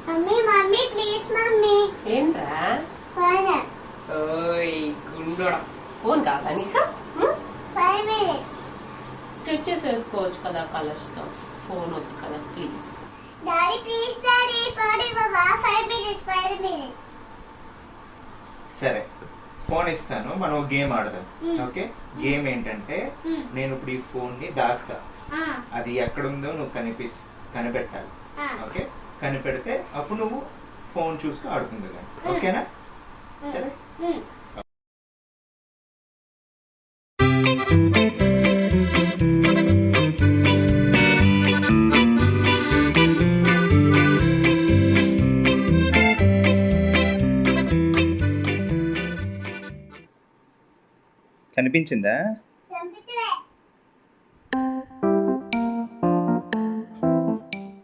Mummy mummy please mummy. ఏంట్రా? Phone. ఓయ్ గుండోడా, phone కావాలా నీకు? 5 minutes. స్కెచెస్ వేసుకోవచ్చు కదా కలర్స్ తో, ఫోన్ వద్దు కదా please. Daddy please daddy phone ఇవ్వవా? 5 minutes 5 minutes. సరే ఫోన్ ఇస్తాను, మనం గేమ్ ఆడదాం. ఓకే, గేమ్ ఏంటంటే నేను ఇప్పుడు ఈ ఫోన్ ని దాస్తా, అది ఎక్కడుందో నువ్వు కనిపెట్టాలి. ఓకే, కనిపెడితే అప్పుడు నువ్వు ఫోన్ చూస్తూ ఆడుకుంది కానీ, ఓకేనా? సరే కనిపించిందా?